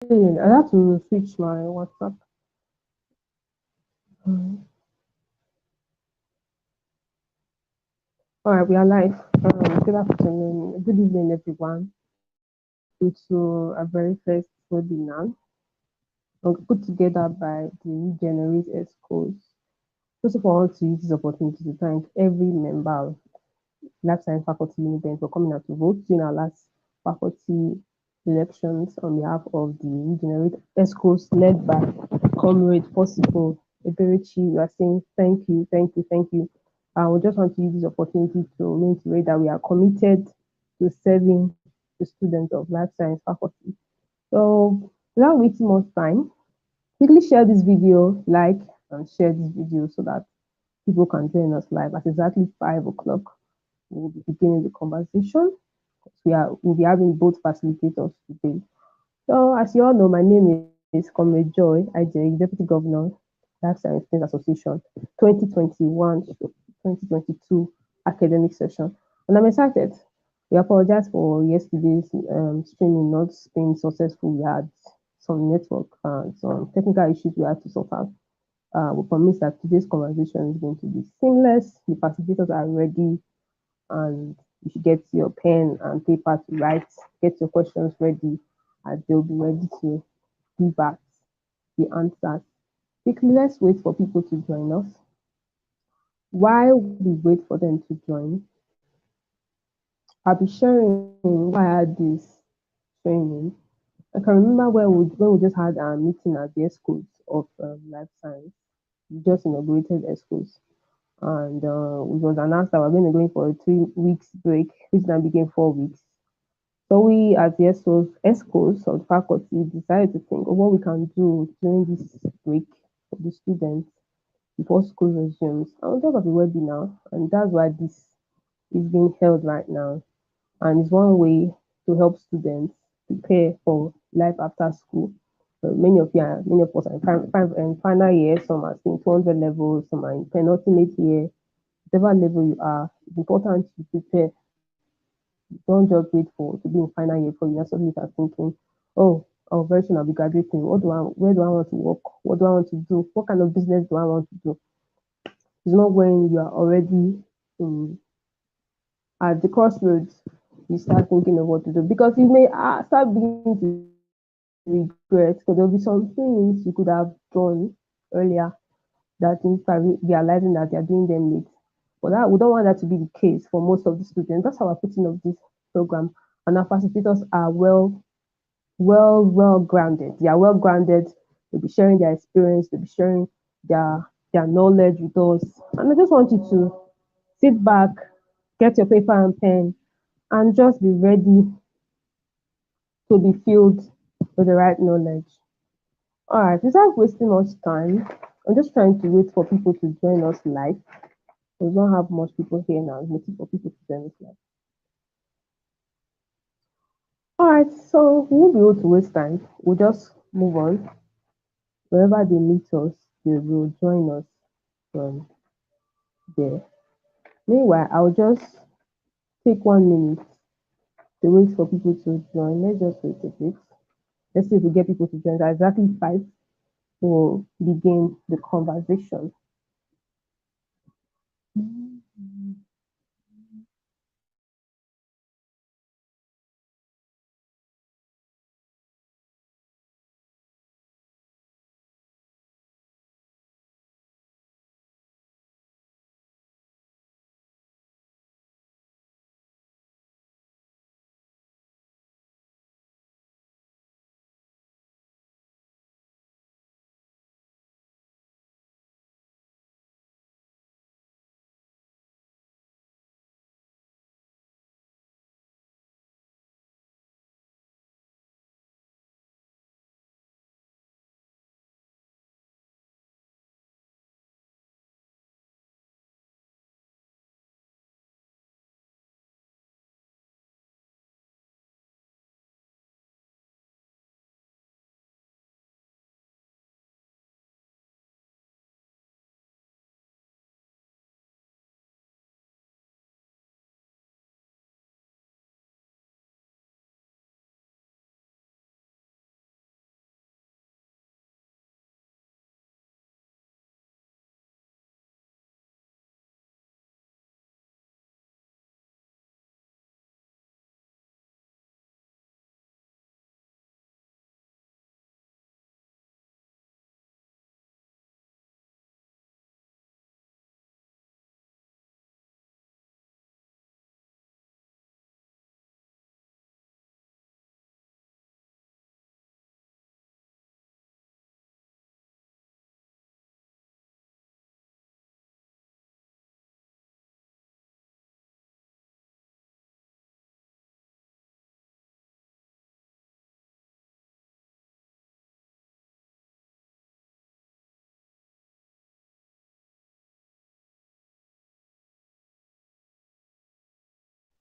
I have to switch my WhatsApp. Mm. All right, we are live. Good afternoon, good evening, everyone. To our very first webinar put together by the Ri'Generate Excos. First of all, I want to use this opportunity to thank every member of Life Science Faculty Unit for coming out to vote during our last faculty elections on behalf of the Ri'Generate Excos led by Comrade Possible Eberechi. We are saying thank you, thank you, thank you. We just want to use this opportunity to reiterate that we are committed to serving the students of Life Science Faculty. So, without wasting much time, quickly share this video, like and share this video so that people can join us live at exactly 5 o'clock. We'll be beginning the conversation. We'll be having both facilitators today. So, as you all know, my name is Comrade Joy IJ, Deputy Governor, Life Science Students Association, 2021 to 2022 academic session. And I'm excited. We apologize for yesterday's streaming not being successful. We had some network and some technical issues we had to sort out. We promise that today's conversation is going to be seamless. The facilitators are ready, and you should get your pen and paper to write, get your questions ready, and they'll be ready to give back the answers. Quickly, let's wait for people to join us. While we wait for them to join, I'll be sharing why I had this training. I can remember when we just had a meeting at the Excos of Life Science. We just inaugurated Excos, and it was announced that we're going to go in for a 3 weeks break, which now became 4 weeks. So we, as the ESCOs of the faculty, decided to think of what we can do during this break for the students before school resumes. And we thought of a webinar, and that's why this is being held right now. And it's one way to help students prepare for life after school. Many of us are in final year, some are in 200 levels, some are in penultimate year. Whatever level you are, it's important to prepare. Don't just wait for to be in final year for you suddenly start thinking, oh, very soon I'll be graduating. Where do I want to work? What do I want to do? What kind of business do I want to do? It's not when you are already um, at the crossroads you start thinking of what to do, because you may start beginning to regret, because there'll be some things you could have done earlier that you start realizing that you're doing them late. But that we don't want that to be the case for most of the students. That's how we're putting up this program. And our facilitators are well grounded. They are well grounded. They'll be sharing their experience. They'll be sharing their knowledge with us. And I just want you to sit back, get your paper and pen, and just be ready to be filled with the right knowledge. All right, without wasting much time, I'm just trying to wait for people to join us live. We don't have much people here now. I'm waiting for people to join us live. All right, so we won't be able to waste time. We'll just move on. Wherever they meet us, they will join us from there. Meanwhile, I'll just take 1 minute to wait for people to join. Let's just wait a bit. Let's see if we get people to join. At exactly 5, we'll begin the conversation.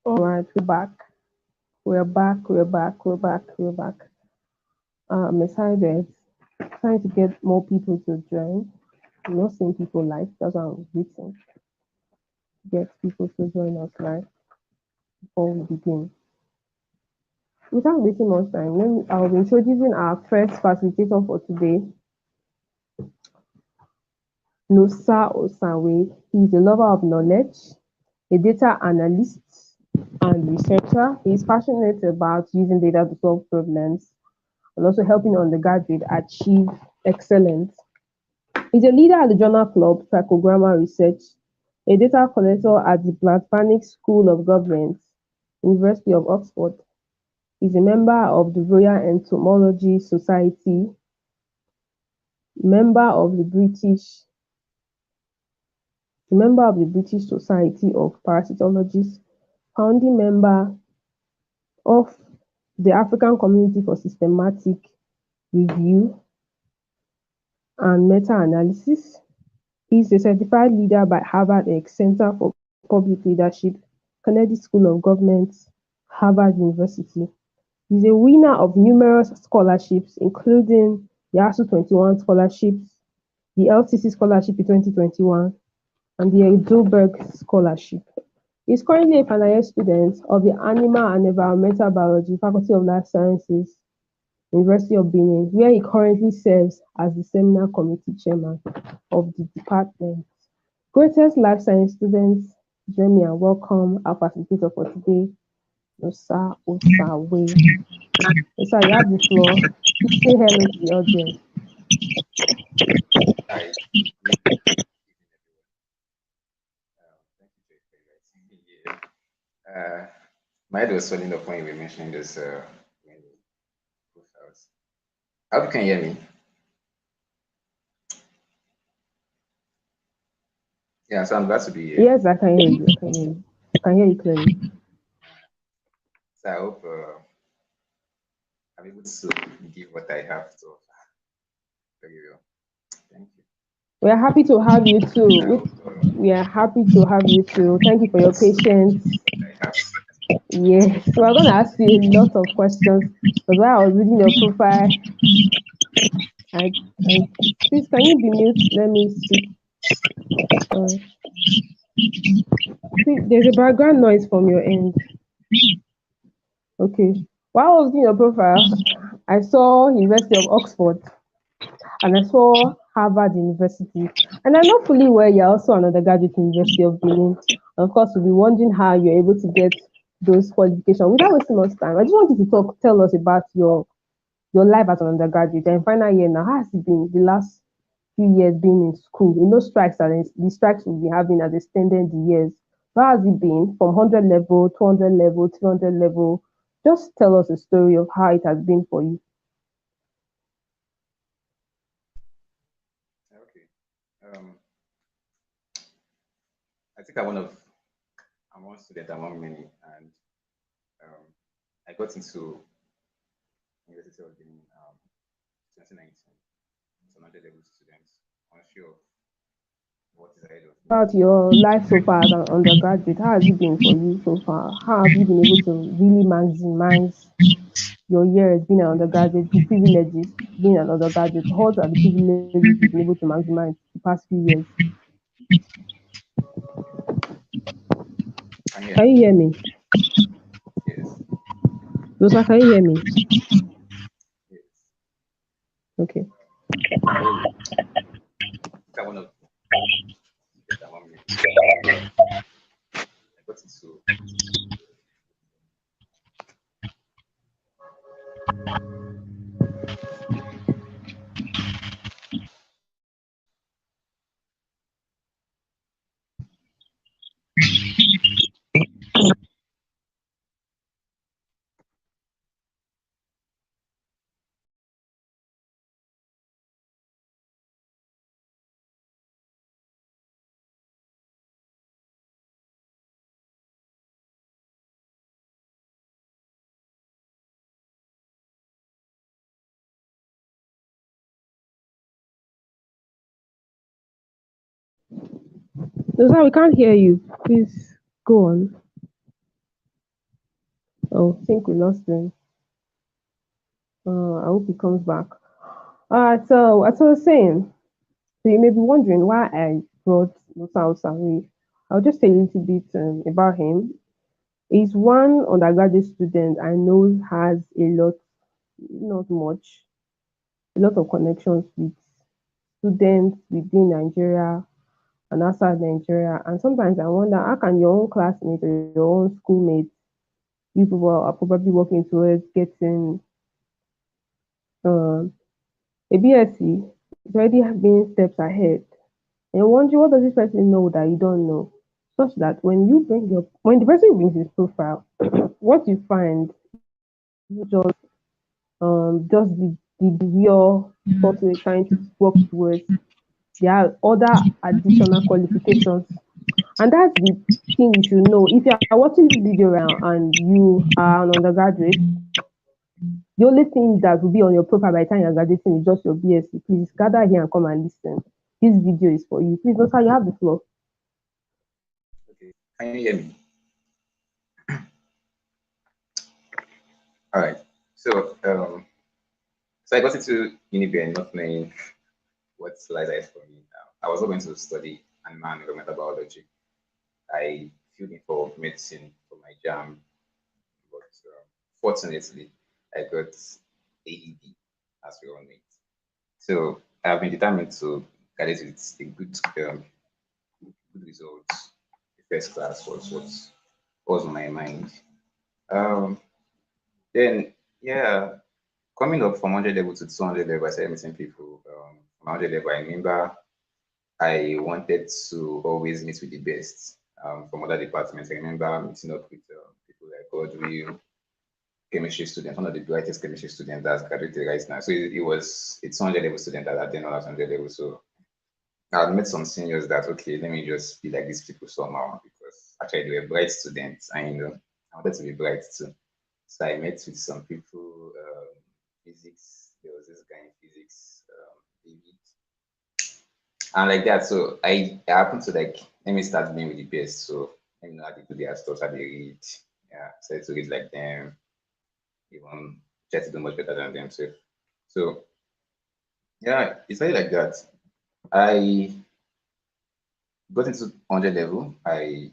All right, we're back. We're back. We're back. We're back. We're back. I'm excited. Trying to get more people to join. I'm not seeing people live. That's why I'm waiting to get people to join us live before we begin. Without wasting much time, I'll be introducing our first facilitator for today, Nosa Osawe. He is a lover of knowledge, a data analyst and researcher. He is passionate about using data to solve problems and also helping undergraduates achieve excellence. He's a leader at the Journal Club Psychogrammar Research, a data collector at the Blavatnik School of Government, University of Oxford. He's a member of the Royal Entomology Society, member of the British Society of Parasitologists, founding member of the African Community for Systematic Review and Meta-Analysis. He is a certified leader by Harvard X Center for Public Leadership, Kennedy School of Government, Harvard University. He is a winner of numerous scholarships, including the ASU 21 scholarships, the LTC scholarship in 2021, and the Heidelberg Scholarship. He is currently a final year student of the Animal and Environmental Biology, Faculty of Life Sciences, University of Benin, where he currently serves as the Seminar Committee Chairman of the department. Greatest Life Science students, join me and welcome our facilitator for today, Nosa Osawe. Nosa, you have the floor. Please say hello to the audience. Hi. Thank you, Jay, for inviting me here. My head was swelling up when you were mentioning this when you profiles. I hope you can hear me. Yeah, so I'm glad to be here. Yes, I can hear you. I can hear you. I can hear you clearly. So I hope I'm able to give what I have to offer very well. Thank you. We are happy to have you too. I hope We are happy to have you too. Thank you for your patience. I have. Yes, so we're gonna ask you a lot of questions. Because while I was reading your profile, I please can you be mute? Let me speak. Sorry. See, there's a background noise from your end. Okay. While I was reading your profile, I saw University of Oxford and I saw Harvard University. And I know fully well you're also an undergraduate University of Benin. And of course, you'll be wondering how you're able to get those qualifications. Without wasting much time, I just want you to tell us about your life as an undergraduate and final year now. How has it been the last few years being in school? You know, strikes and the strikes we've been having has extended the years. So how has it been from 100 level, 200 level, 300 level? Just tell us a story of how it has been for you. Okay. Um, I think I'm one student among many, and um, I got into University of Benin 2019. As an underlevel student, unsure of what is ahead of me. About your life so far as an undergraduate, how has it been for you so far? How have you been able to really maximize your years being an undergraduate, the privileges being an undergraduate? What are the privileges you've been able to maximize the past few years? Can you hear Can me? you hear me? Yes. Rosa, can you hear me? Yes. Okay. So I want to get among many. I got into Rosa, we can't hear you. Please go on. Oh, I think we lost him. I hope he comes back. So as I was saying, so you may be wondering why I brought Musa Osawi. I'll just tell you a little bit about him. He's one undergraduate student I know has a lot, not much, a lot of connections with students within Nigeria and outside Nigeria. And sometimes I wonder, how can your own classmates or your own schoolmates, you people are probably working towards getting um, a BSc, is already being steps ahead. And you're wondering, what does this person know that you don't know? Such that when the person brings his profile, what you find is not just the real thought we're trying to work towards. There are other additional qualifications. And that's the thing you should know. If you're watching this video right now and you are an undergraduate, the only thing that will be on your profile by the time you're graduating is just your BSc. Please gather here and come and listen. This video is for you. Please, Nosa, you have the floor. Okay, can you hear me? All right. So I got into Unibear not knowing what lies ahead for me. I was not going to study animal and environmental biology. I filled in for medicine for my jam, but fortunately, I got AED, as we all know it. So I've been determined to get it with a good results. The first class was on my mind. Um, then yeah, coming up from 100 level to 200 level, I started meeting people. From 100 level, I remember I wanted to always meet with the best from other departments. I remember meeting up with people like Godwill, chemistry student, one of the brightest chemistry students that's graduated right now. So it was a 200 level student that had then on 100 level. So I had met some seniors that, okay, let me just be like these people somehow because actually they were bright students and, I wanted to be bright too. So I met with some people, physics. There was this guy in physics, David, and like that. So I happened to like let me start being with the best. So let me know how they do their stuff, how they read. Yeah, started to read like them, even try to do much better than them. So yeah, it's really like that. I got into 100 level. I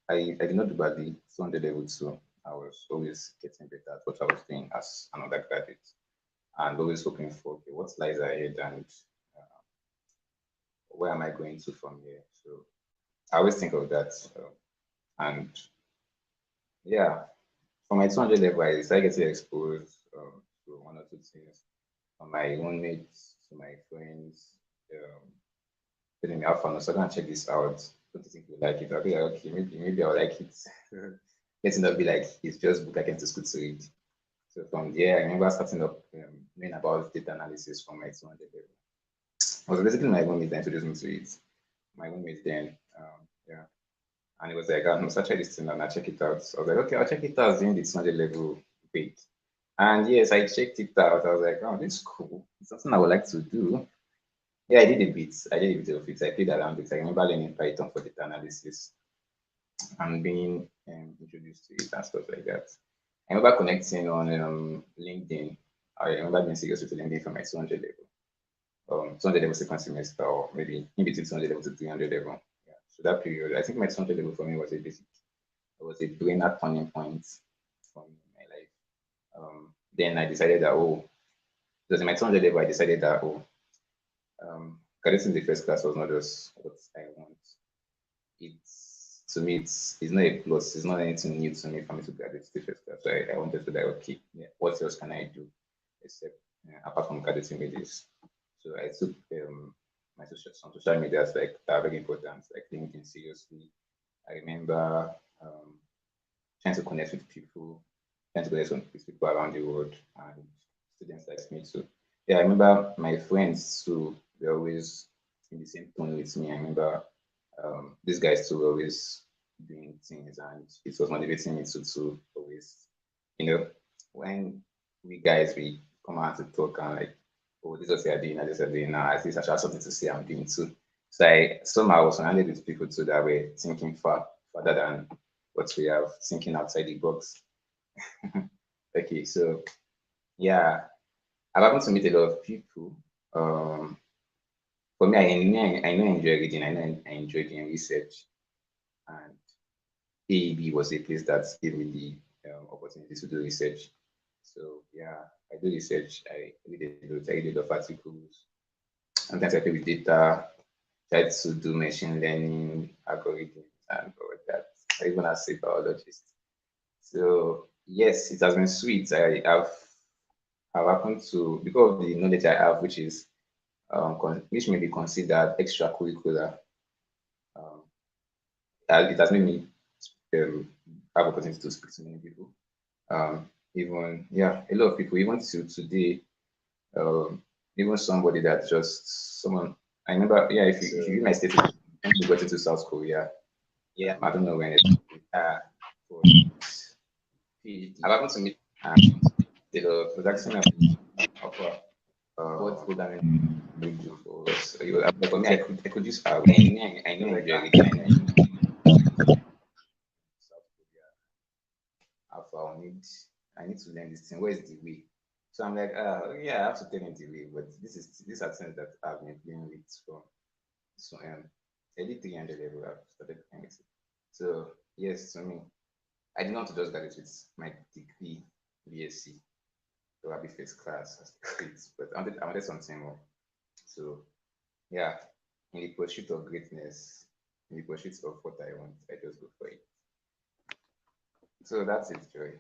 did not do badly. 200 level too. I was always getting better at what I was doing as an undergraduate, and always hoping for okay, what lies ahead and uh, where am I going to from here. So I always think of that, and yeah, for my 200 level, I started getting exposed to one or two things from my own mates, to my friends. Um, Telling me, how fun, so I'm gonna check this out. Don't you think you like it? I'll be like, okay, maybe I'll like it. Let's not be like it's just book I came to school to read. So from there, I remember starting up learning about data analysis from my 200 level. It was basically my roommate that introduced me to it. My roommate then, yeah. And it was like, I must try this thing and I check it out. So I was like, okay, I'll check it out during the 200 level week. And yes, I checked it out. I was like, oh, this is cool. It's something I would like to do. Yeah, I did a bit. I did a bit of it. I played around with it. I remember learning Python for data analysis and being introduced to it and stuff like that. I remember connecting on LinkedIn. I remember being serious with LinkedIn for my 200 level. 200 level second semester, or maybe in between 200 level to 300 level. Yeah. So that period, I think my 200 level for me was a basic, it was a brainer turning point for me in my life. Then I decided that, oh, because in my 200 level, I decided that, oh, graduating the first class was not just what I want. It's to me, it's not a plus. It's not anything new to me for me to graduate the first class. So I wanted to like, okay, yeah, what else can I do except apart from graduating with this? So I took some social medias like that are very important, like LinkedIn seriously. I remember trying to connect with people, trying to connect with people around the world and students like me too. Yeah, I remember my friends too, they always in the same tone with me. I remember these guys too were always doing things and it was motivating me to always, you know, when we guys we come out to talk and like, oh, this is what you're doing, this is what you're doing now, at least I should have something to say I'm doing too. So I somehow was surrounded with people too that were thinking further than what we have, thinking outside the box. Okay, so yeah, I've happened to meet a lot of people. Um, for me, I know I enjoy reading. I know I enjoy doing research, and AEB was a place that gave me the opportunity to do research. So yeah, I do research. I read a lot. I read a lot of articles. Sometimes I play with data, try to do machine learning, algorithms, and all of that. I even as a biologist. So yes, it has been sweet. I've happened to, because of the knowledge I have, which is which may be considered extracurricular. Um, it has made me um, have opportunity to speak to many people. Even yeah, a lot of people, even to today, um, even somebody that just someone. I remember, yeah, if you read my statement, when we got into South Korea, I don't know when it for PhD. I've happened to meet The production of both food and religion for us. So, for me, I could use I know enjoy religion. I know South Korea. I need to learn this thing. Where is the way? So I'm like, yeah, I have to tell him the way. But these are things that I've been playing with from so early 300 level. I've started playing with it. So yes, to me, I did not want to just graduate with my degree, BSc, so I'll be first class as grades, but I wanted something more. So yeah, in the pursuit of greatness, in the pursuit of what I want, I just go for it. So that's it, Joy.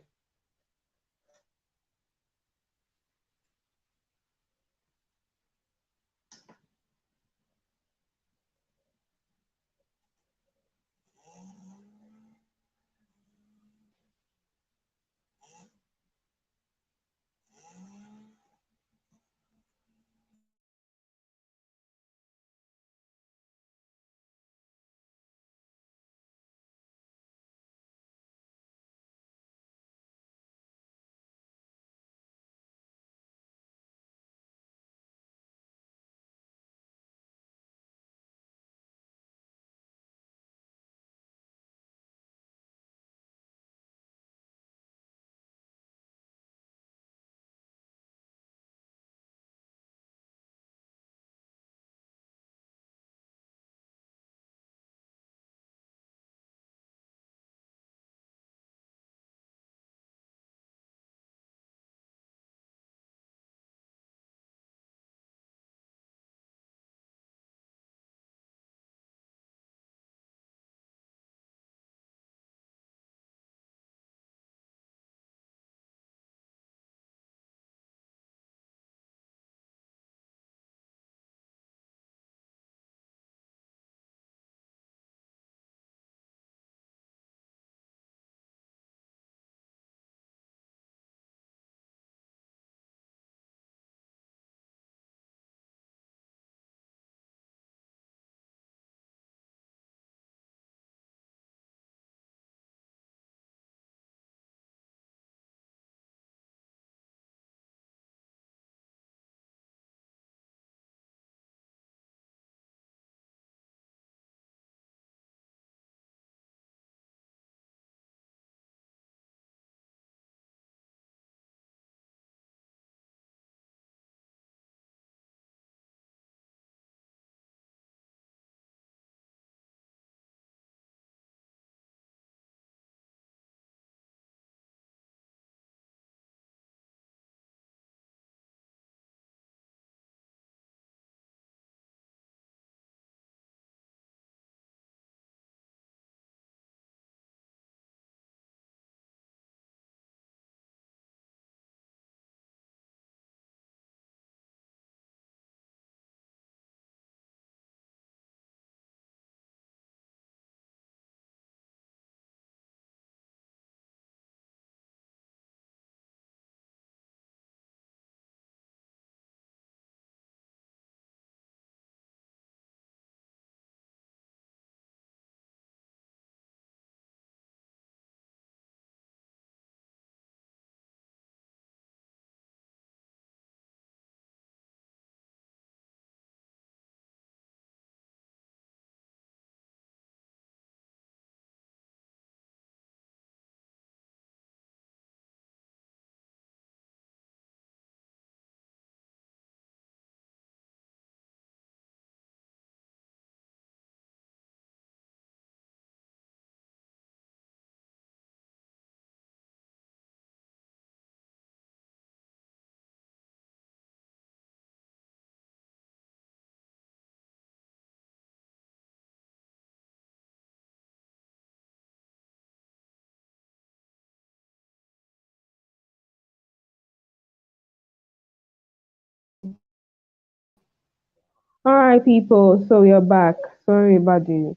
All right, people. So we are back. Sorry about the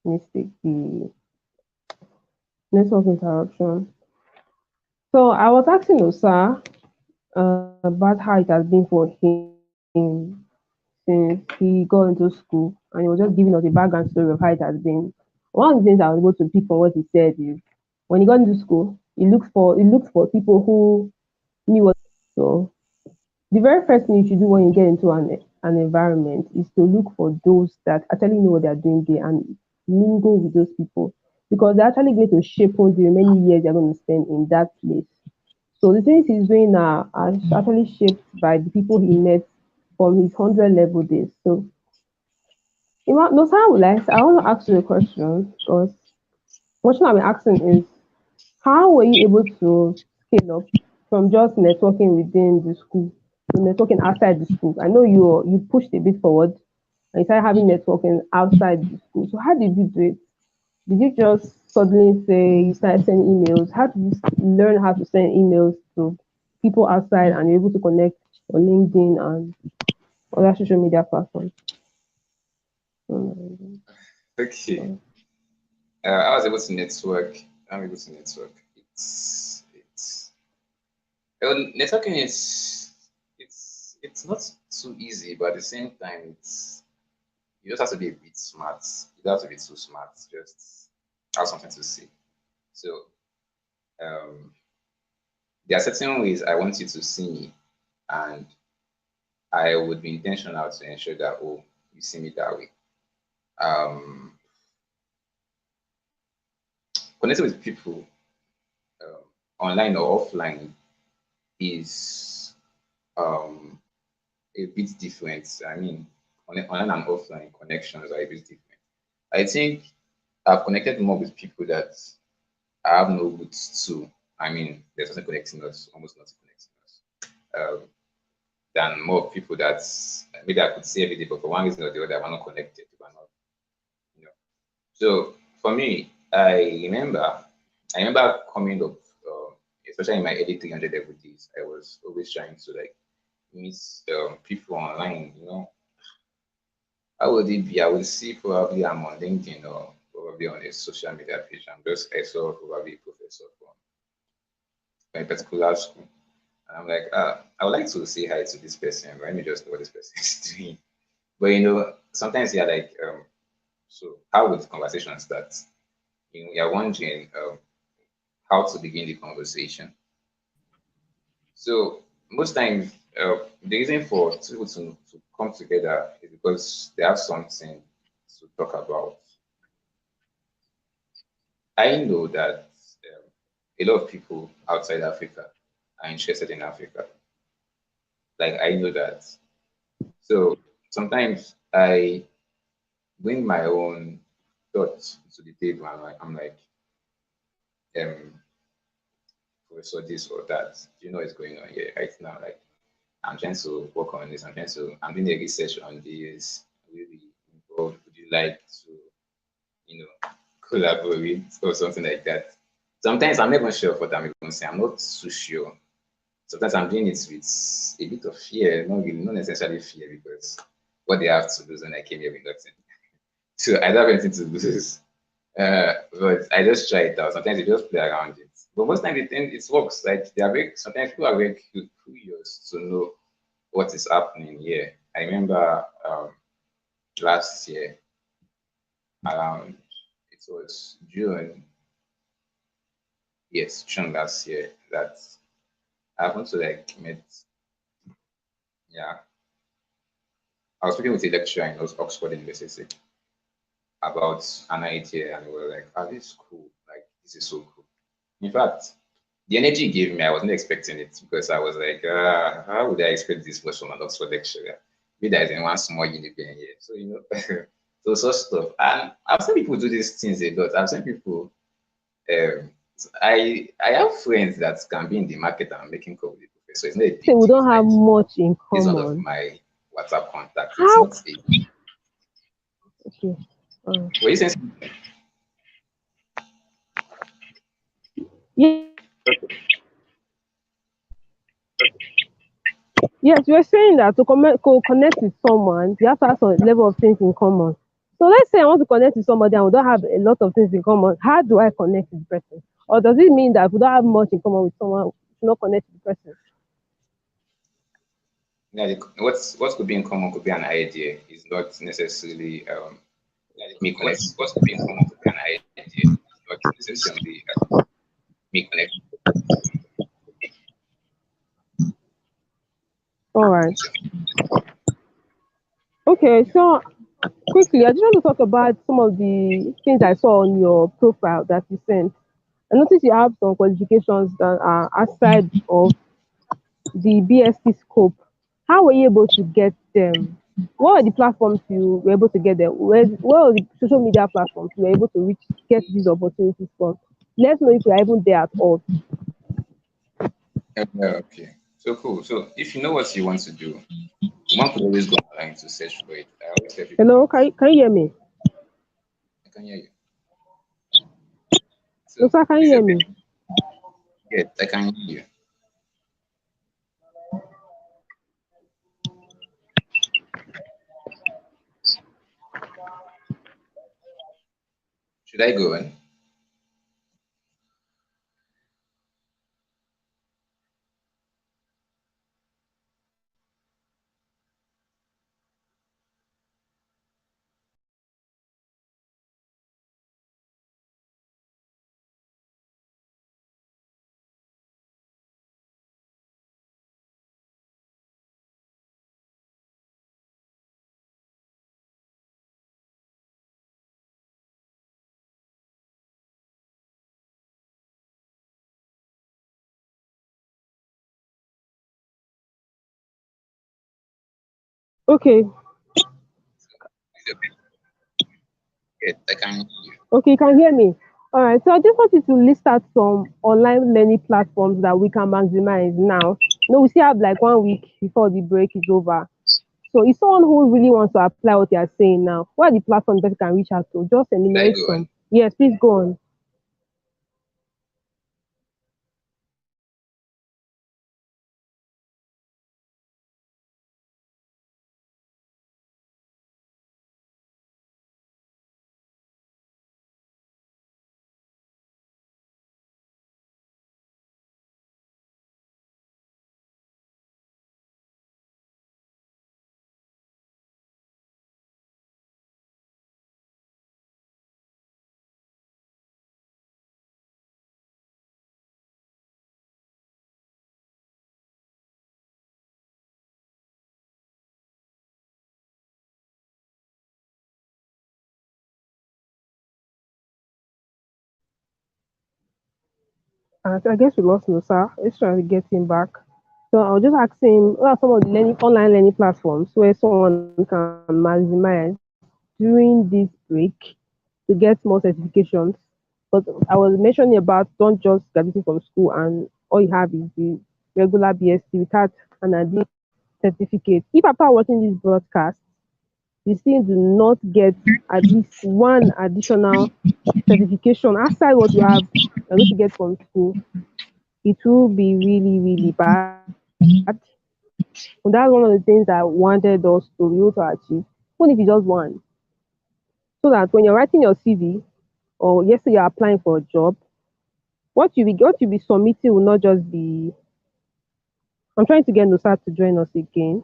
mistake, the network interruption. So I was asking Osa about how it has been for him since he got into school, and he was just giving us a background story of how it has been. One of the things I was able to pick from what he said is when he got into school, he looked for people who knew what. So the very first thing you should do when you get into an environment is to look for those that actually know what they're doing there and mingle with those people because they're actually going to shape on the remaining years you're going to spend in that place. So the things he's doing now are actually shaped by the people he met from his 100 level days. So, no, sir, I want to ask you a question because what I've been asking is how were you able to scale up from just networking within the school to networking outside the school? I know you pushed a bit forward and you started having networking outside the school. So how did you do it? Did you just suddenly say you started sending emails? How did you learn how to send emails to people outside and you're able to connect on LinkedIn and other social media platforms? Mm, Okay. so, I was able to network. I'm able to network. It's well, networking is it's not too easy, but at the same time, it's you just have to be a bit smart. You don't have to be too smart. Just have something to say. So um, there are certain ways I want you to see me, and I would be intentional to ensure that you see me that way. Um, Connecting with people um, online or offline is um, a bit different. I mean, online and offline connections are a bit different. I think I've connected more with people that I have no roots to. I mean, there's nothing connecting us, almost nothing connecting us, than more people that maybe I could see every day, but for one reason or the other, we're not connected. We're not, you know. So for me, I remember coming up, especially in my early 300 level days, I was always trying to like meet people online. How would it be? I would see probably I'm on LinkedIn or probably on a social media page. I saw probably a professor from a particular school. And I'm like, I would like to say hi to this person, but let me just know what this person is doing. But sometimes you're like, so how would the conversation start? You're wondering how to begin the conversation. So most times, the reason for two people to come together is because they have something to talk about. I know that a lot of people outside Africa are interested in Africa. Like I know that. So sometimes I bring my own thoughts to the table and I'm like, um, professor this or that. Do you know what's going on here right now? Like I'm trying to work on this. I'm doing a research on this. Really involved. Would you like to, collaborate or something like that? Sometimes I'm not even sure of what I'm even saying. I'm not too sure. Sometimes I'm doing it with a bit of fear, not necessarily fear because what they have to lose when I came here with nothing. So I don't have anything to lose. But I just try it out. Sometimes you just play around it. But most times it works. Like sometimes people are very curious to know what is happening here. I remember last year around it was June, yes, June last year that I happened to like meet, yeah, I was speaking with a lecturer in Oxford University about an idea, and we were like, "Ah, this is cool. Like, this is so cool." In fact, the energy he gave me, I wasn't expecting it because I was like, how would I expect this much from an Oxford lecturer? Maybe there is in one small unicorn here. So, so such stuff. And I've seen people do these things a lot. I've seen people, um, I have friends that can be in the market and making call with the professor. It's not a say big we deal. don't It's have like much in this one of common. my WhatsApp contacts. It's How? not a. Okay. Were you saying something? Yeah, Yes, you were saying that to connect with someone, you have to have some level of things in common. So let's say I want to connect with somebody and we don't have a lot of things in common. How do I connect with the person? Or does it mean that if we don't have much in common with someone, we should not connect with the person? Yeah, what could be in common could be an idea. It's not necessarily me connect. What's could be in common could be an idea, not necessarily me connect. All right. Okay, so quickly, I just want to talk about some of the things I saw on your profile that you sent. I noticed you have some qualifications that are outside of the BSc scope. How were you able to get them? What are the platforms you were able to get them? Where are the social media platforms you were able to get these opportunities from? Let's know if you are even there at all. Okay. So cool. So if you know what you want to do, one could always go online to search for it. I always tell people Hello, can you hear me? I can hear you. No, So sir, can you is hear it okay? me? Yes, I can hear you. Should I go on? Okay, Is it okay? Yes, I can hear you. okay, you can hear me. All right, so I just wanted to list out some online learning platforms that we can maximize now. We still have like 1 week before the break is over. So if someone who really wants to apply what you are saying now, what are the platforms that you can reach out to? Just Should I enumerate go some. on? Yes, please go on. I guess we lost Nusa. Let's try to get him back. So I'll just ask him what are some of the online learning platforms where someone can maximize during this break to get more certifications. But I was mentioning about don't just graduate from school and all you have is the regular BSc without an additional certificate. If after watching this broadcast, you still do not get at least one additional certification outside what you're going to get from school, it will be really, really bad. And that's one of the things I wanted us to be able to achieve, even if it's just one. So that when you're writing your CV or yesterday you're applying for a job, what you be submitting will not just be. I'm trying to get Nosat to join us again.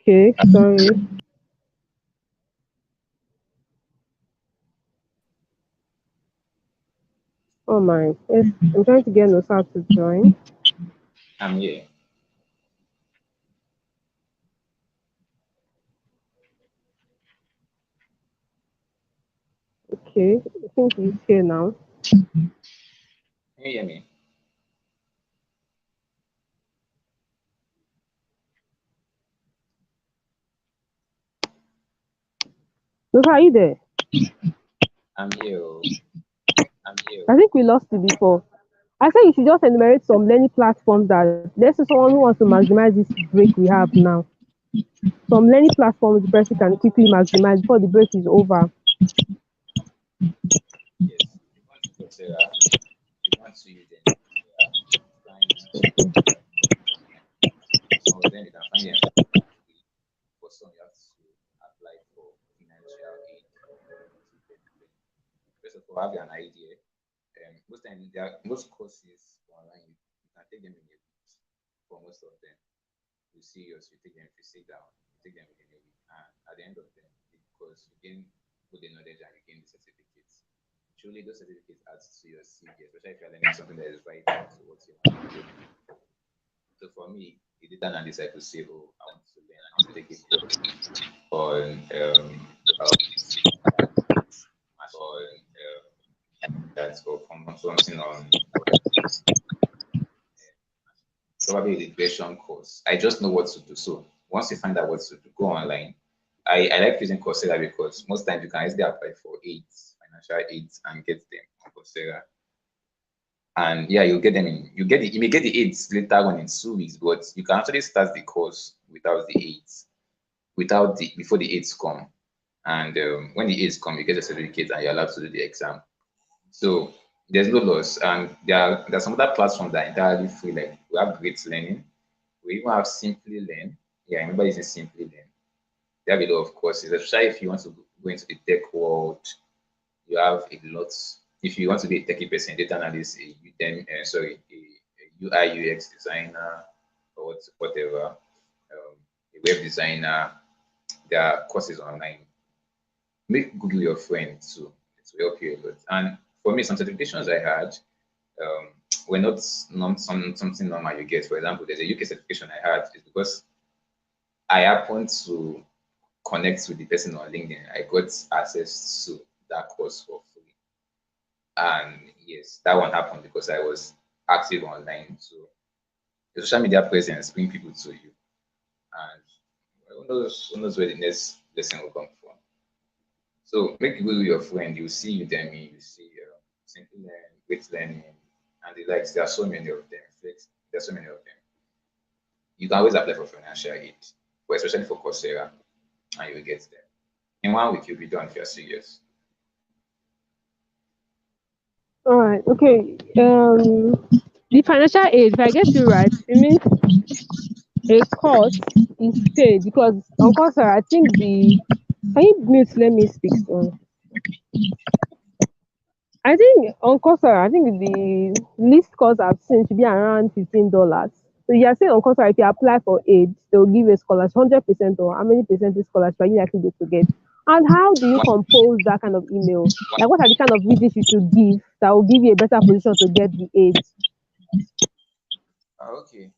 Okay, sorry. Oh my, yes, I'm trying to get Nosat to join. I'm here. Okay, I think he's here now. Can you hear me? Nosat, are you there? I'm here. Oh. I think we lost you before. I said you should just enumerate some learning platforms that let's say someone who wants to maximize this break we have now. Some learning platforms the person can quickly maximize before the break is over. Yes. If you want to Coursera, if you want to Udemy, Okay. Some of them you can find them for free. For some you have to apply for financial aid to get them. First of all, have an idea. Most times, most courses online, you can take them in a week. For most of them, you serious, you take them, if you sit down, you take them within a week, and at the end of them, because you gain both the knowledge and you gain the certificates. Truly, those certificates add to your CV, especially if you're learning something that is vital to what you want to do. So for me, the data analyst, I could say, oh, I want to learn, I want to take a course on machine learning, that's for something on probably a regression course. I just know what to do. So once you find out what to do, go online. I like using Coursera because most times you can easily apply for aids, financial aids, and get them on Coursera. And yeah, you'll get them in. You may get the aids later on in 2 weeks, but you can actually start the course without the aids, without the before the aids come. And when the aids come, you get a certificate and you're allowed to do the exam. So there's no loss. And there's some other platforms that are entirely free. Like we have Great Learning. We even have Simply Learn. Yeah, I remember using Simply Learn. They have a lot of courses, especially if you want to go into the tech world. You have a lot. If you want to be a techie person, data analyst, a UI UX designer, or whatever, a web designer, there are courses online. Make Google your friend too. It will help you a lot. And for me, some certifications I had um, were not something normal you get. For example, there's a UK certification I had is because I happened to connect with the person on LinkedIn. I got access to that course for free. And yes, that one happened because I was active online. So the social media presence bring people to you. And who knows where the next lesson will come from. So make Google your friend. You see Udemy, you see Simple Learn, Great Learning, and the likes. There are so many of them. There are so many of them. You can always apply for financial aid, but especially for Coursera, and you will get them. In 1 week, you'll be done if you're serious. All right. Okay. The financial aid, if I get you right, it means a course is paid because on Coursera, I think the can you mute? Let me speak. So I think on Coursera, I think the least cost I've seen should be around $15. So you are saying on Coursera, if you apply for aid, they'll give you a scholarship, 100% or how many percent is scholarship are you likely to get? And how do you compose that kind of email? Like, what are the kind of reasons you should give that will give you a better position to get the aid? Okay.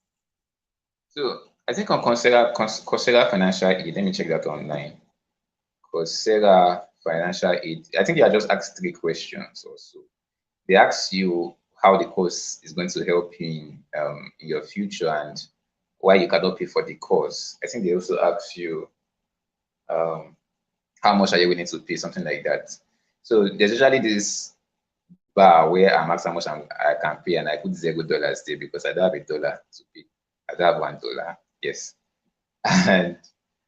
So I think on Coursera Financial Aid, let me check that online. Coursera Financial Aid, I think they are just asked 3 questions or so. They ask you how the course is going to help you in your future and why you cannot pay for the course. I think they also ask you um, how much are you willing to pay, something like that. So there's usually this bar where I'm asked how much I can pay, and I put $0 there because I don't have $1 to pay. I don't have $1. Yes. And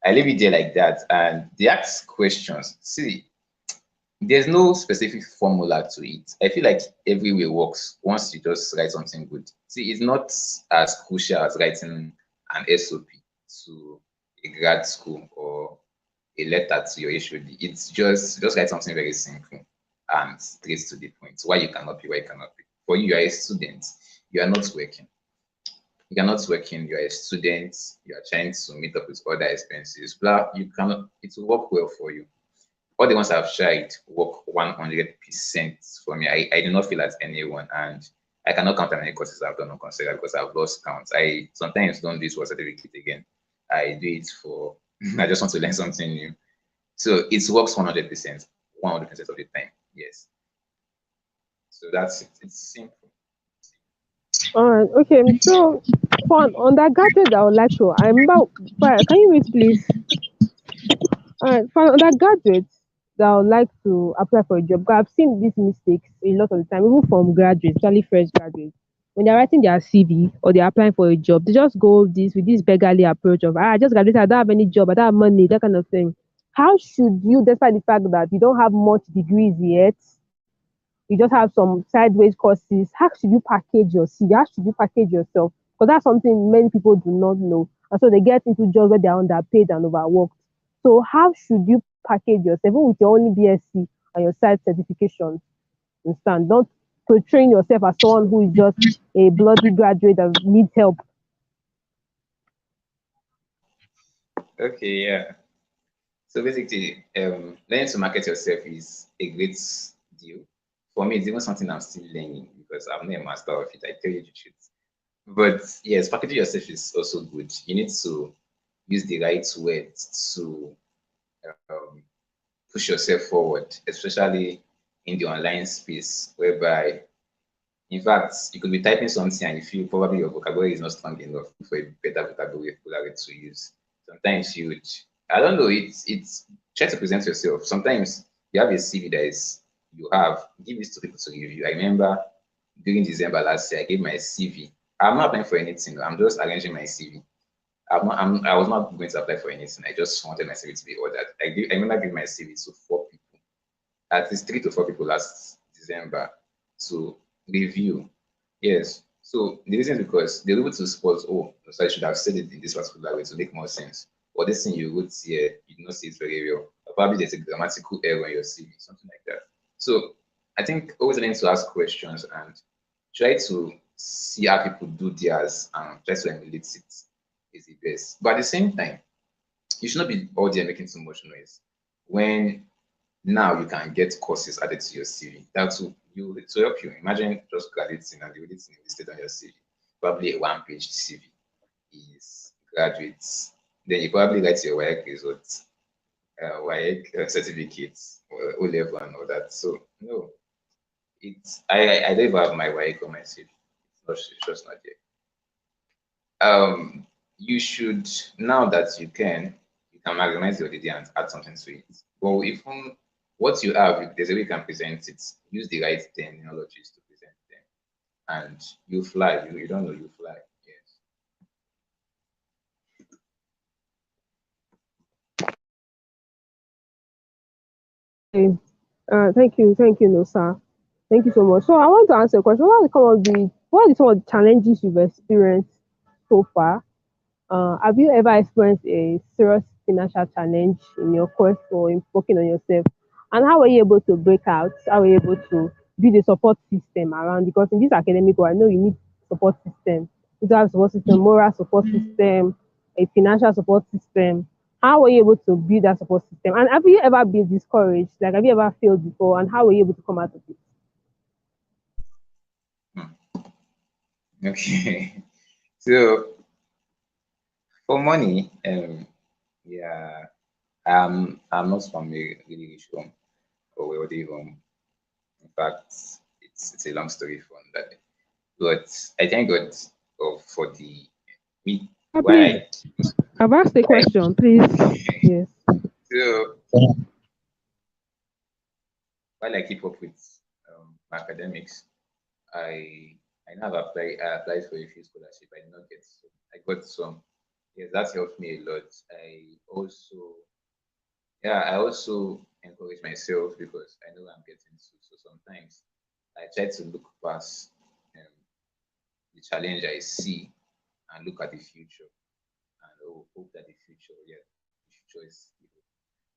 I leave it there like that. And they ask questions. See, there's no specific formula to it. I feel like every way works once you just write something good. See, it's not as crucial as writing an SOP to a grad school or a letter to your HOD. It's just write something very simple and straight to the point. Why you cannot pay, why you cannot pay. For you, you are a student, you are not working. You are not working, you are a student, you are trying to meet up with other expenses, blah, you cannot, it will work well for you. All the ones I've tried work 100% for me. I do not feel at anyone, and I cannot count how many courses I've done on Coursera because I've lost count. I sometimes don't do it for certificate again. I do it for I just want to learn something new. So it works 100%, 100% of the time. Yes. So that's it. It's simple. All right. Okay. So for an undergraduate, I would like to. I remember. Can you wait, please? All right. For an undergraduate that would like to apply for a job, because I've seen these mistakes a lot of the time, even from graduates, especially fresh graduates. When they're writing their CV or they're applying for a job, they just go this with this beggarly approach of I just graduated, I don't have any job, I don't have money, that kind of thing. How should you, despite the fact that you don't have much degrees yet, you just have some sideways courses. How should you package your CV? How should you package yourself? Because that's something many people do not know. And so they get into jobs where they're underpaid and overworked. So how should you package yourself, even with your only BSc and your side certifications? Understand? Don't portraying yourself as someone who is just a bloody graduate that needs help. Okay, yeah. So basically, learning to market yourself is a great deal. For me, it's even something I'm still learning because I'm not a master of it. I tell you the truth. But yes, packaging yourself is also good. You need to use the right words to um, push yourself forward, especially in the online space, whereby, in fact, you could be typing something and you feel probably your vocabulary is not strong enough for a better vocabulary to use. Sometimes you would, I don't know, it's try to present yourself. Sometimes you have a CV that is you have, give this to people to review. I remember during December last year, I gave my CV. I'm not applying for anything. I'm just arranging my CV. I was not going to apply for anything. I just wanted my CV to be ordered. I remember giving my CV to 4 people, at least 3 to 4 people last December to review. Yes. So the reason is because they're able to suppose, oh, so I should have said it in this particular way to make more sense. Or this thing you wrote here, you did not say it very well. Or probably there's a grammatical error in your CV, something like that. So I think always learning to ask questions and try to see how people do theirs and try to emulate it is the best. But at the same time, you should not be all there making too much noise. When now you can get courses added to your CV. That will you to help you. Imagine just graduating and the only thing listed on your CV, probably a one-page CV is graduates. Then you probably write your WAEC results, WAEC certificates, or O level and all that. So no, I don't even have my WAEC on my CV. It's just not there. You should, now that you can maximize your data and add something to it. But even what you have, there's a way you can present it. Use the right terminologies to present them, and you fly. You don't know, you fly. Yes. Okay. Thank you, Nosa. Thank you so much. So I want to answer a question. What are some of the challenges you've experienced so far? Have you ever experienced a serious financial challenge in your quest or in working on yourself? And how were you able to break out? How were you able to build a support system around? Because in this academic world, I know you need support system. You need to have support system, moral support system, a financial support system. How were you able to build that support system? And have you ever been discouraged? Like, have you ever failed before? And how were you able to come out of it? Hmm. Okay. So for money, yeah, I'm not from a really rich home or wealthy home. In fact, it's a long story from that. But I thank God for the me why Please, I've asked a I question, please. Yes. so while I keep up with my academics, I I now have applied for a few scholarship. I did not get some. I got some. Yes, that helped me a lot. I also encourage myself because I know I'm getting to. So sometimes I try to look past um, the challenge I see and look at the future and hope that the future, yeah, the future is evil.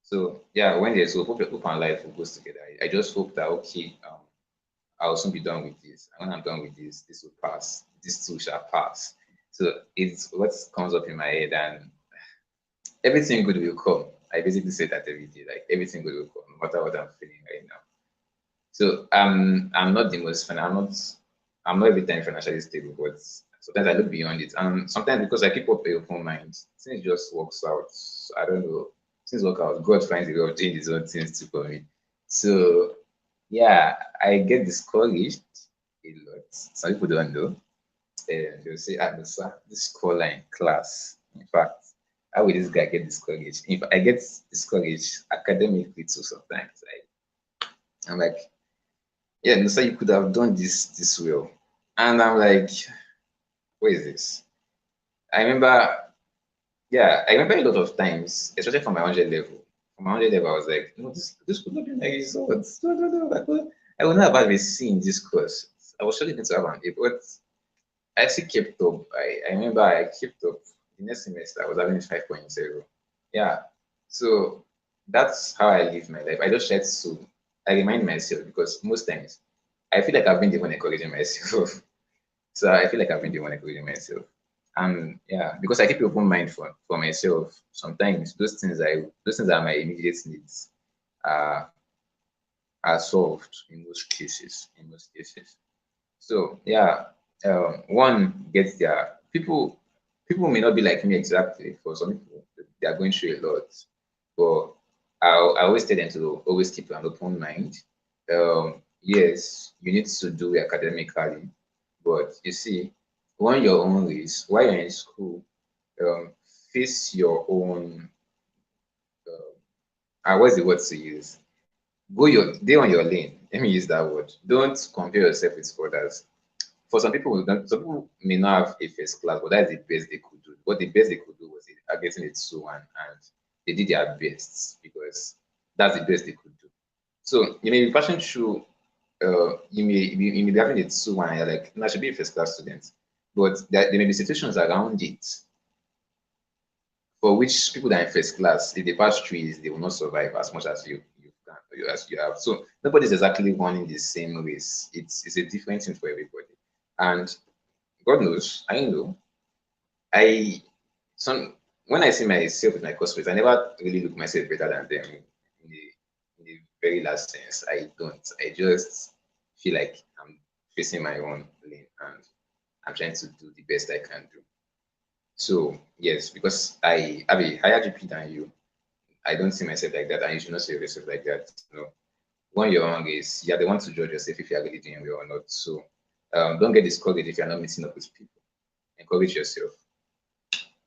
So yeah, when there's hope and life goes together, I just hope that okay, I'll soon be done with this. And when I'm done with this will pass. This too shall pass. So it's what comes up in my head, and everything good will come. I basically say that every day, like everything good will come, no matter what I'm feeling right now. So I'm not the most I'm not every time financially stable, but sometimes I look beyond it. And sometimes because I keep up a open mind, things just works out. So I don't know. Things work out. God finds a way of doing his own things too for me. So yeah, I get discouraged a lot. Some people don't know. They'll say, ah, no, sir, this score line class. In fact, how will this guy get discouraged? If I get discouraged academically too sometimes, I'm like, yeah, no, sir, you could have done this well. And I'm like, what is this? I remember, yeah, I remember a lot of times, especially from my 100 level. From my 100 level, I was like, no, this could not be my results. No, no, no. I would not have a C in this course. I was surely going to have an A, but I still kept up. I remember I kept up. The next semester I was having 5.0. Yeah. So that's how I live my life. I just try to I remind myself because most times I feel like I've been the one encouraging myself. So I feel like I've been the one encouraging myself. And yeah, because I keep an open mind for myself, sometimes those things are my immediate needs are are solved in most cases. In most cases. So yeah, one gets their people. People may not be like me exactly. For some people, they are going through a lot, but I always tell them to always keep an open mind. Yes, you need to do it academically, but you see, when your own is while you're in school, um, face your own. What's the word to use? Day on your lane. Let me use that word. Don't compare yourself with others. For some people, some people may not have a first class, but that's the best they could do. What the best they could do was getting it so and they did their best because that's the best they could do. So you may be passing through, you may be having it so and you're like, no, I should be a first class student. But there may be situations around it for which people that are in first class, if they pass through it, they will not survive as much as as you have. So nobody's exactly running the same race. It's a different thing for everybody. And God knows, I know. I some when I see myself with my customers, I never really look myself better than them in the very last sense. I don't. I just feel like I'm facing my own lane and I'm trying to do the best I can do. So yes, because I have a higher GP than you, I don't see myself like that, and you should not see yourself like that. No. When you're young is you're the one to judge yourself if you're really doing well or not. So don't get discouraged if you're not meeting up with people. Encourage yourself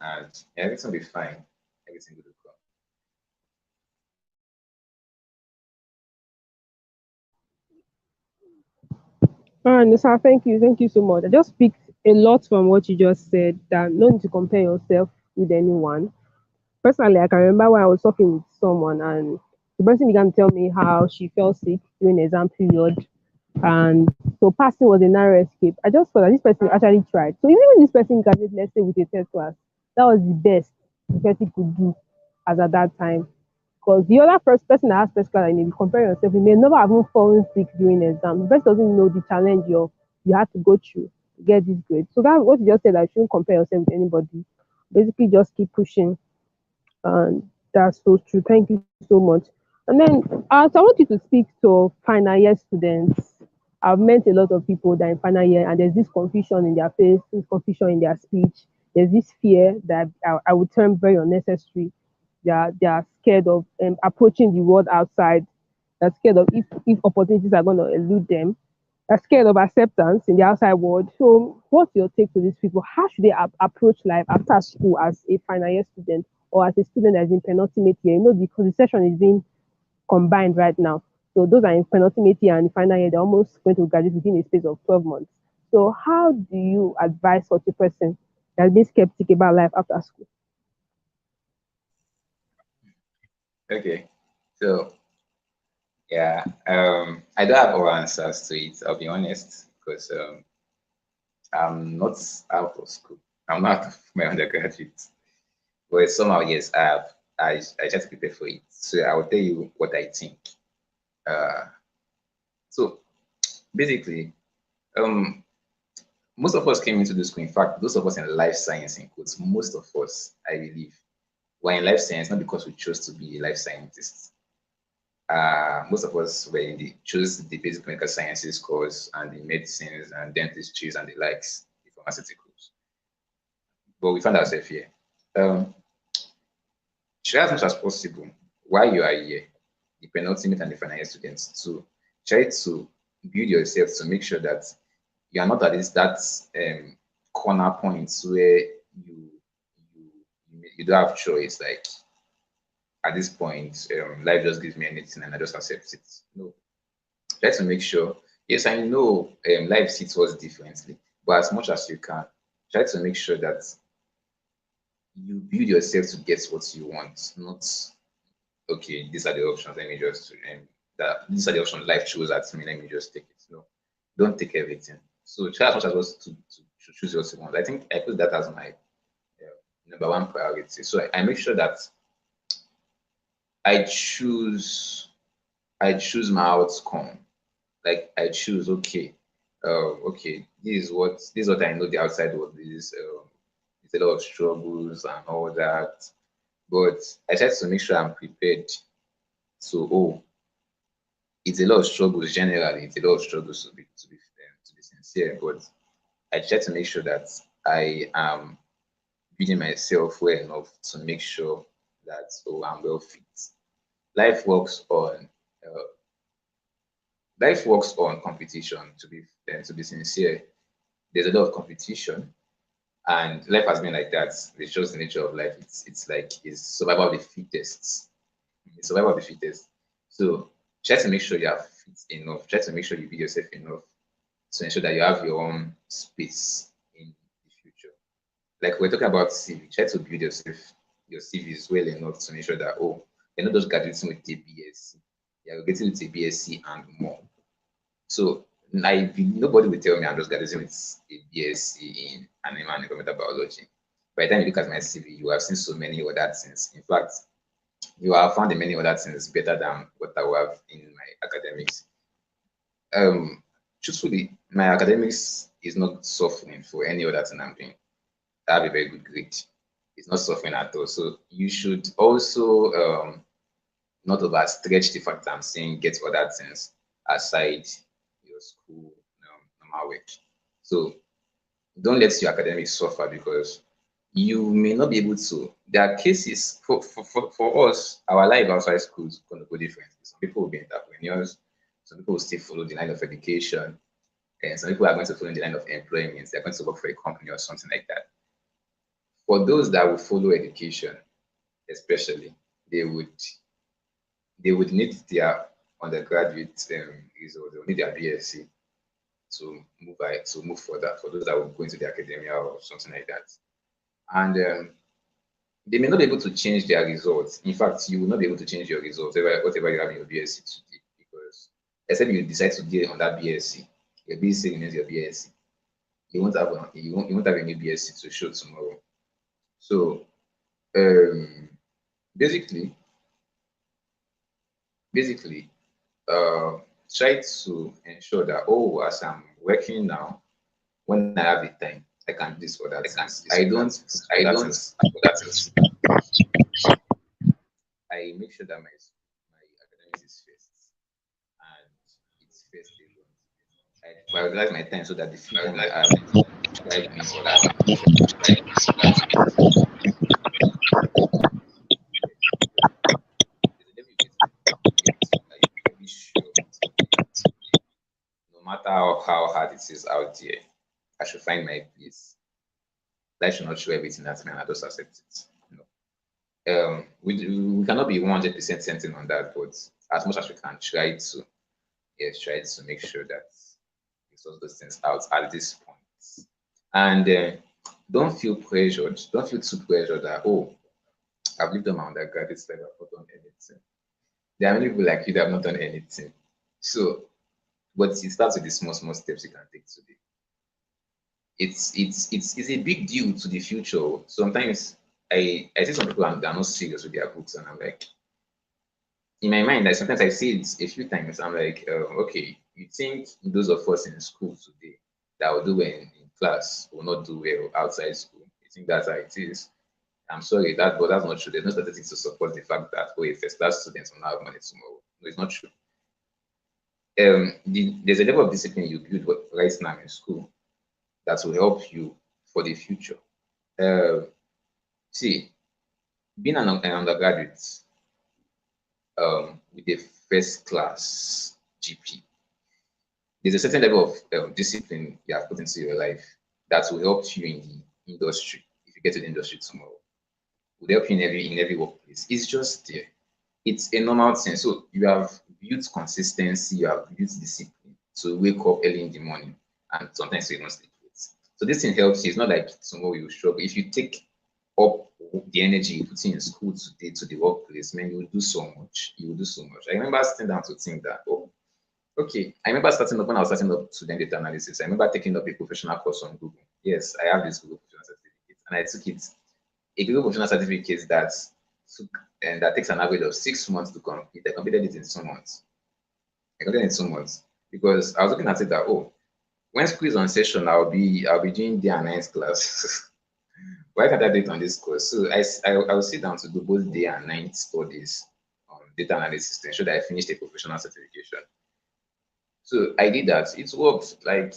and everything will be fine. Everything will come. All right, Nisa, thank you so much. I just picked a lot from what you just said. That no need to compare yourself with anyone. Personally, I can remember when I was talking with someone and the person began to tell me how she fell sick during the exam period. And so passing was a narrow escape. I just thought that this person actually tried. So even when this person graduated, let's say with a third class, that was the best the person could do as at that time. Because the other first person that has first class, and if you compare yourself, you may never have even fallen sick during the exam. The person doesn't know the challenge you had to go through to get this grade. So that what you just said, I shouldn't compare yourself with anybody. Basically, just keep pushing, and that's so true. Thank you so much. And then, so I want you to speak to final year students. I've met a lot of people that in final year, and there's this confusion in their face, this confusion in their speech. There's this fear that I would term very unnecessary. They are scared of approaching the world outside. They're scared of if opportunities are going to elude them. They're scared of acceptance in the outside world. So, what's your take to these people? How should they approach life after school as a final year student or as a student that's in penultimate year? Because the session is being combined right now. So, those are in penultimate year and final year, they're almost going to graduate within a space of 12 months. So, how do you advise such a person that's been skeptic about life after school? Okay. So yeah, I don't have all answers to it, I'll be honest, because I'm not out of school. I'm not out of my undergraduate. But somehow, yes, I try to prepare for it. So I will tell you what I think. Uh, so basically, um, most of us came into this school. In fact, those of us in life science, in quotes, most of us, I believe, were in life science not because we chose to be life scientists. Most of us were in the chose the basic medical sciences course and the medicines and dentistries and the likes, the pharmaceuticals. But we found ourselves here. Um, try as much as possible while you are here, the penultimate and the final year students, to try to build yourself to make sure that you are not at this that corner points where you you you don't have choice. Like at this point, life just gives me anything and I just accept it. No, try to make sure. Yes, I know life sees us differently, but as much as you can, try to make sure that you build yourself to get what you want, not okay, these are the options. Let me just that these are the options life chose at me. Let me just take it. No, don't take everything. So try as much as possible to choose what you want. I think I put that as my number one priority. So I make sure that I choose I choose my outcome. Like I choose, okay, okay, this is what I know the outside world is. It's a lot of struggles and all that, but I try to make sure I'm prepared. So, oh, it's a lot of struggles generally. It's a lot of struggles to be sincere, but I try to make sure that I am building myself well enough to make sure that I'm well fit. Life works on uh, life works on competition. To be sincere, there's a lot of competition, and life has been like that. It shows the nature of life. It's like it's survival of the fittest. It's survival of the fittest. So try to make sure you are fit enough. Try to make sure you be yourself enough to ensure that you have your own space in the future. Like we're talking about CV, try to build your CVs well enough to make sure that you're not just graduating with a BSc, you're getting with a BSc and more. So nobody will tell me I'm just graduating with a BSc in animal and environmental biology. By the time you look at my CV, you have seen so many other things. In fact, you have found the many other things better than what I will have in my academics. Um, Truthfully, my academics is not suffering for any other thing I'm doing. I have a very good grade. It's not suffering at all. So you should also not overstretch the fact that I'm saying get other things aside your school normal work. So don't let your academics suffer because you may not be able to. There are cases for us, our life outside school is going to go different. Some people will be entrepreneurs, some people will still follow the line of education, and some people are going to follow the line of employment. They're going to work for a company or something like that. For those that will follow education, especially, they would they would need their undergraduate result, they will need their BSc to move further for those that will go into the academia or something like that. And they may not be able to change their results. In fact, you will not be able to change your results, whatever you have in your BSc today, because except you decide to get on that BSc, your BSc remains your BSc. You won't have any BSc to show tomorrow. So um, basically, basically, uh, try to ensure that as I'm working now, when I have the time, I can do this for that things. I don't that is I make sure that my academics is first and it's first alone. I prioritize my time so that the free time I have guide me for that. There's a level you get to that you're very sure, okay, no matter how hard it is out there, I should find my place. Life should not show everything at me and I just accept it. We cannot be 100% certain on that, but as much as we can try to, yes, try to make sure that we sort those things out at this point. And don't feel pressured. Don't feel too pressured that, I've lived on my undergraduate life, I've not done anything. There are many people like you that have not done anything. So, but it starts with the small steps you can take today. It's a big deal to the future. Sometimes I see some people they're not serious with their books, and I'm like, in my mind, like sometimes I see it a few times. I'm like, okay, you think those of us in school today that will do well in class will not do well outside school? You think that's how it is? I'm sorry, but that's not true. There's no statistics to support the fact that a first class students will not have money tomorrow. No, it's not true. There's a level of discipline you build right now in school that will help you for the future. Uh, See, being an undergraduate with a first class GP, there's a certain level of discipline you have put into your life that will help you in the industry. If you get to the industry tomorrow, will help you in every workplace. It's just there. It's a normal thing. So you have built consistency, you have built discipline to wake up early in the morning, and sometimes you don't sleep late. So this thing helps you. It's not like tomorrow you struggle. If you take up the energy you put in school today to the workplace, man, you will do so much. You will do so much. I remember sitting down to think that, oh, okay. I remember starting up when I was starting up student data analysis. I remember taking up a professional course on Google. Yes, I have this Google professional certificate, and I took it. A Google professional certificate that took and that takes an average of 6 months to complete. I completed it in 2 months. I completed it in 2 months because I was looking at it that, oh, when school is on session, I'll be doing day and night class. Why can't I do it on this course? So I will sit down to do both day and night studies on data analysis to ensure that I finished a professional certification. So I did that. It worked. Like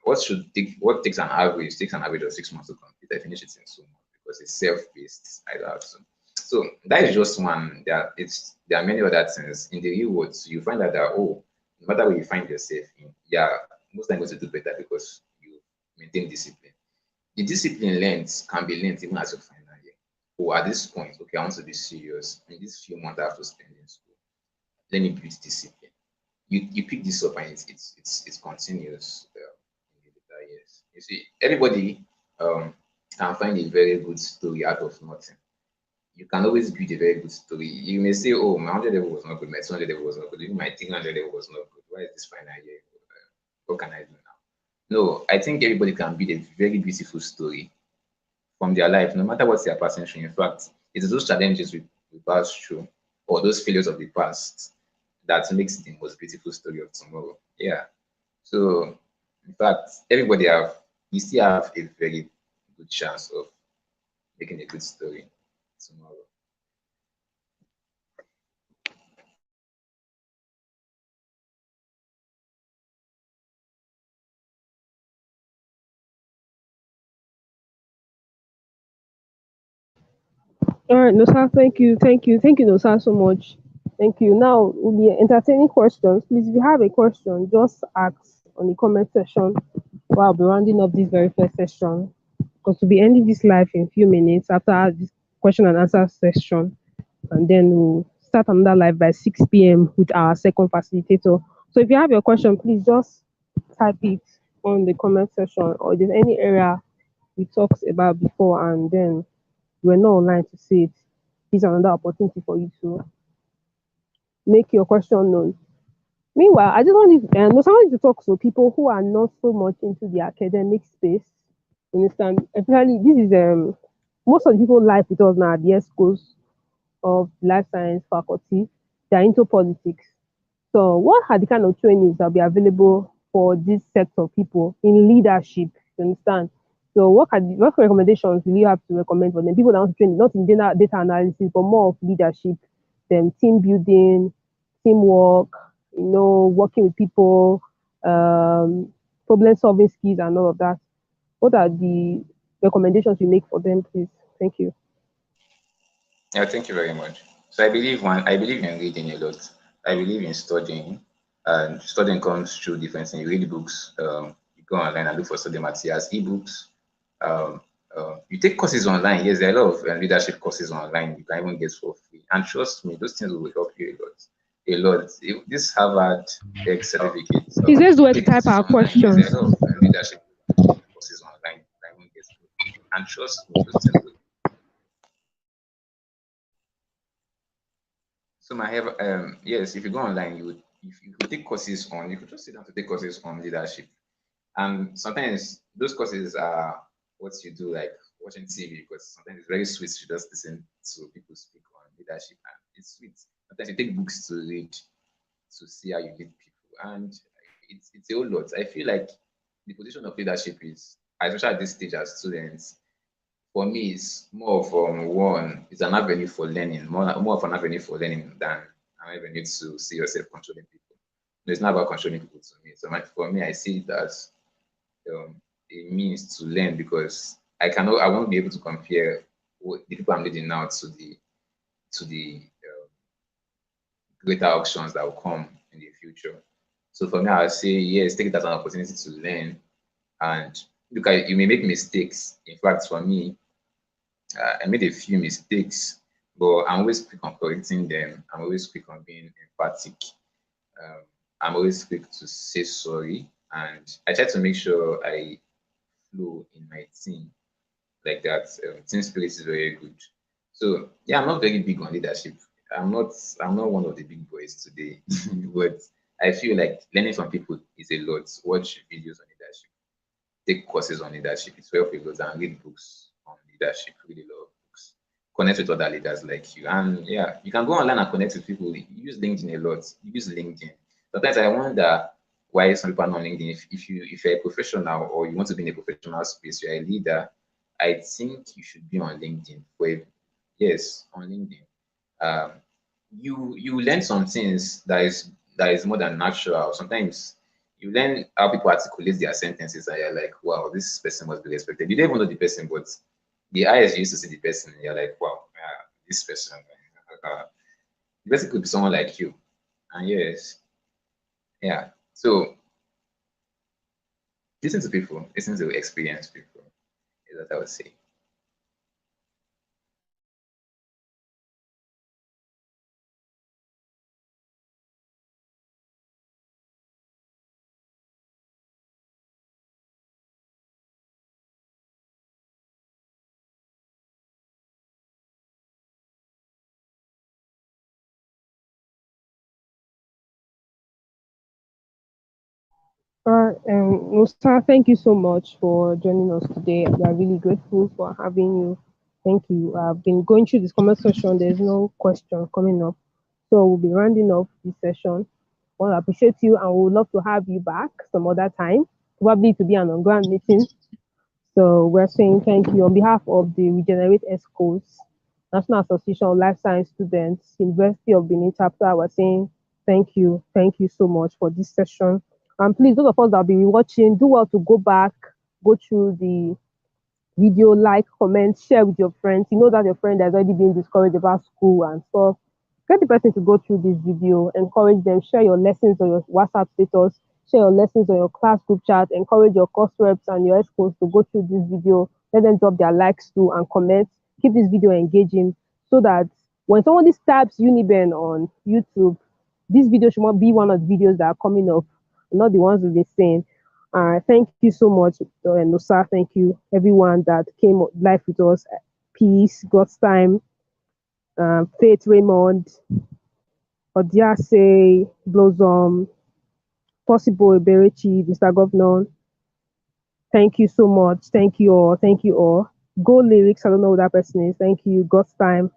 what takes an average of 6 months to complete. I finished it in 2 months because it's self-paced. I don't have to. So that is just one. There are many other things in the real world. So you find out that, oh, no matter where you find yourself in, yeah, most times going to do better because you maintain discipline. The discipline learned can be learned even as a final year. Or at this point, okay, I want to be serious. In these few months I have to spend in school, let me build discipline. You pick this up and it's continuous in the later years. You see, everybody can find a very good story out of nothing. You can always build a very good story. You may say, oh, my 100 level was not good, my 200 level was not good, even my 300 level was not good. Why is this final year? What can I do now? No, I think everybody can build a very beautiful story from their life, no matter what they are passing through. In fact, it is those challenges we pass through or those failures of the past that makes the most beautiful story of tomorrow. Yeah. So, in fact, you still have a very good chance of making a good story tomorrow. All right, Nosa, thank you, Nosa, so much. Thank you. Now we'll be entertaining questions. Please, if you have a question, just ask on the comment section while I'll be rounding up this very first session. Because we'll be ending this live in a few minutes after this question and answer session. And then we'll start another live by 6 p.m. with our second facilitator. So if you have your question, please just type it on the comment section, or if there's any area we talked about before and then you were not online to see it. This is another opportunity for you to make your question known. Meanwhile, I just want to know someone to talk to people who are not so much into the academic space. You understand? Especially this is most of the people live with us now at the Excos of life science faculty. They're into politics. So, what are the kind of trainings that will be available for this set of people in leadership? You understand? So, what recommendations will you have to recommend for them? People that want to train not in data analysis, but more of leadership, then team building, teamwork, working with people, um, problem solving skills, and all of that. What are the recommendations you make for them, please? Thank you. Yeah, thank you very much. So I believe in reading a lot. I believe in studying, and studying comes through different things. You read books, you go online and look for study materials, ebooks. Um, you take courses online. Yes, there are a lot of leadership courses online. You can even get for free. And trust me, those things will help you a lot. A lot. This Harvard X certificate. Please let's do it to Take type courses our online. Yes, there questions. are a lot of leadership courses online. You can even get for free. And trust me, those things will. So yes, if you go online, if you could take courses on, you could just sit down to take courses on leadership. And sometimes those courses are what you do, like watching TV, because sometimes it's very sweet to just listen to people speak on leadership, and it's sweet. Sometimes you take books to read to see how you lead people, and it's a whole lot. I feel like the position of leadership is, especially at this stage as students, for me, it's more from one, it's an avenue for learning, more of an avenue for learning than an avenue to see yourself controlling people. No, it's not about controlling people to me. So for me, I see it as a means to learn because I won't be able to compare the people I'm leading now to the greater options that will come in the future. So for me, I would say yes, take it as an opportunity to learn and look at you may make mistakes. In fact, for me, I made a few mistakes, but I'm always quick on correcting them. I'm always quick on being empathic. Um, I'm always quick to say sorry, and I try to make sure I flow in my team. like that. Team spirit is very good. So yeah, I'm not very big on leadership. I'm not I'm not one of the big boys today, but I feel like learning from people is a lot. Watch videos on leadership, take courses on leadership. It's well for those and read books on leadership. Read a lot of books. Connect with other leaders like you, and yeah, you can go online and connect with people. Use LinkedIn a lot. Use LinkedIn. Sometimes I wonder why some people are not on LinkedIn. If you're a professional or you want to be in a professional space, you're a leader. I think you should be on LinkedIn. Yes, on LinkedIn. Um, you learn some things that is more than natural. Sometimes you learn how people articulate their sentences, and you're like, wow, this person must be respected. You don't even know the person, but the eyes you used to see the person, you're like, wow, yeah, this person, the person could be someone like you. And yes, yeah. So listen to people, listen to experienced people, is what I would say. Musa, thank you so much for joining us today. We are really grateful for having you. Thank you. I've been going through this comment section. There's no question coming up. So we'll be rounding off this session. Well, I appreciate you and we would love to have you back some other time, probably to be an on-ground meeting. So we're saying thank you on behalf of the Regenerate Excos, National Association of Life Science Students, University of Benin chapter. We're saying thank you so much for this session. And please, those of us that will be watching, do well to go back, go through the video, like, comment, share with your friends. You know that your friend has already been discouraged about school and stuff. Get the person to go through this video, encourage them, share your lessons on your WhatsApp status, share your lessons on your class group chat, encourage your course reps and your experts to go through this video. Let them drop their likes too and comment. Keep this video engaging so that when somebody types Uniben on YouTube, this video should not be one of the videos that are coming up, not the ones we've been saying. Thank you so much, Nosa. Thank you, everyone that came live with us. Peace, God's time, Faith Raymond, Odiase, Blossom, Possible Eberechi, Mr. Governor. Thank you so much. Thank you all. Thank you all. Go Lyrics. I don't know who that person is. Thank you. God's time.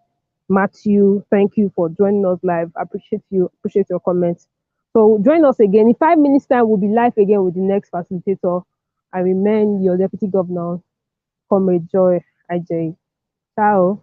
Matthew, thank you for joining us live. Appreciate you. Appreciate your comments. So join us again. In 5 minutes' time, we'll be live again with the next facilitator. I remain your Deputy Governor, Comrade Joy IJ. Ciao.